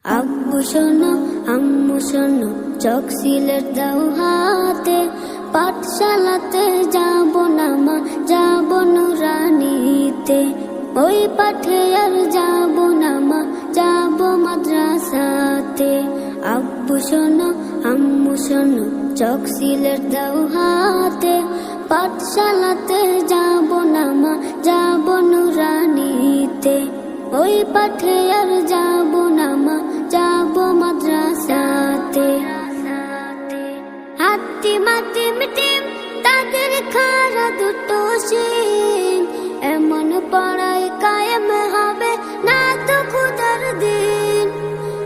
আব্বু শোনো আম্মু শোনো, চোখ সিলেট দাও হাতে, পাঠশালাতে যাব না মা, যাব নুরানিতে। ওই পাঠে আর যাব না মা, যাব মাদ্রাসাতে। আব্বু শোনো আম্মু শোনো, চোখ সিলেট দাও হাতে, পাঠশালাতে যাব না মা, যাব নুরানিতে। ওই পাঠে আর যাব না মা, যাব মাদ্রাসাতে। হাতি মাটি মিটিম তাদের খারা দুটো শিং, এমন পড়ায় কায়েম হবে না তো খুদার দিন।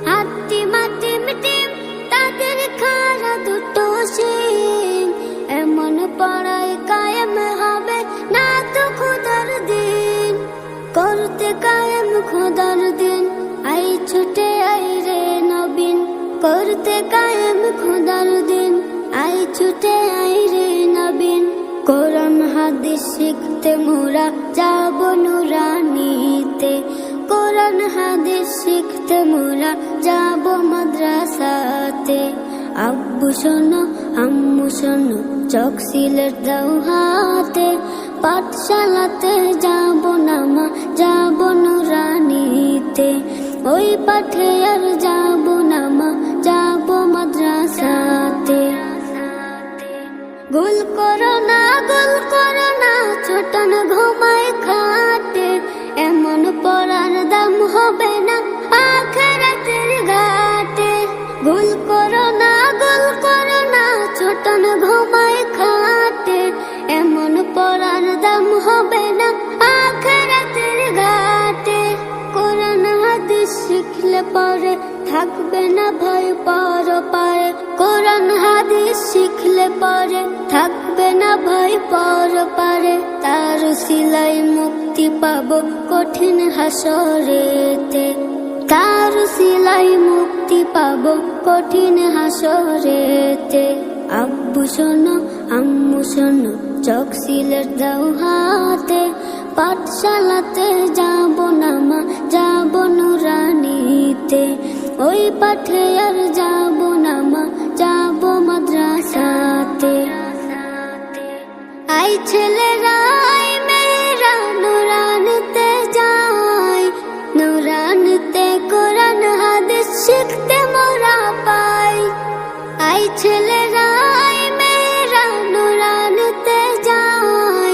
হাতি মাটি মিটিম তাদের খারা দুটো শিং, এমন পড়ায় কায়েম হবে না তো খুদার দিন। করতে কায়েম খোদার দিন, আই ছুটে আই রে নবীন। করতে কায়েম খোদার দিন, আই ছুটে আই রে নবীন। কোরআন হাদিস শিখতে মোরা যাব নুরানিতে। কোরআন হাদিস শিখতে মোরা যাব মাদ্রাসাতে। আব্বু শোনো আম্মু শোনো, চোখ সিলেট দাও হাতে, পাঠশালাতে যাব না মা, যাব নুরানিতে। ওই পাঠে আর যাব না মা, যাব মাদ্রাসাতে। গুল করো না ছোটন ঘুমায় খাটে, এমন পড়ার দাম হবে না আখিরাতের ঘাটে। গুল করো না ছোটন ঘুমায় খাটে, এমন পড়ার দাম হবে না আখিরাতের ঘাটে। কোরআন হাদিস শিখলে পরে থাকবে না ভয় পরপারে। কোরআন হাদিস শিখলে পরে থাকবে না ভয় পরপারে। তার সিলাই মুক্তি পাবো কঠিন হাসরেতে। তার সিলাই মুক্তি পাবো কঠিন হাসরেতে। আব্বু শোনো আম্মু শোনো, চোখ সিলেট দাও হাতে, পাঠশালাতে যাব না মা, যাব নুরানিতে। ওই পাঠে আর যাব না মা, যাব মাদ্রাসাতে। আই ছেলেরা আই মেয়েরা নুরানিতে যাই, নুরানিতে কোরআন হাদিস শিখতে মোরা পাই। আই ছেলেরা আই মেয়েরা নুরানিতে যাই,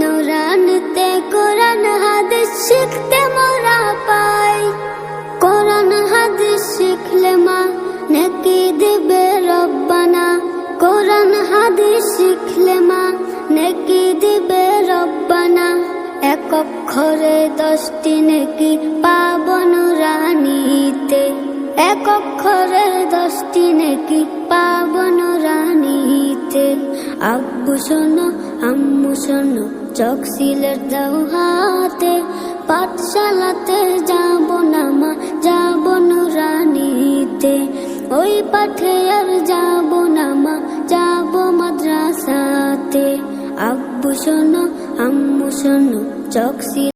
নুরানিতে কোরআন হাদিস শিখতে মোরা পাই। কোরআন হাদিস শিখলে মা নেকি দিবে রব্বানা। কোরআন হাদিস শিখলে মা নেকি দিবে রব্বানা। এক অক্ষরে 10টি নেকি পাবো নুরানিতে। এক অক্ষরে 10টি নেকি পাবো নুরানিতে। আব্বু শোনো আম্মু শোনো, চোখ সিলেট দাও হাতে, পাঠশালাতে যাব না মা, যাব নুরানিতে। ওই পাঠে আর যাব না মা, যাব মাদ্রাসাতে। আব্বু শোনো আম্মু শোনো, চোখ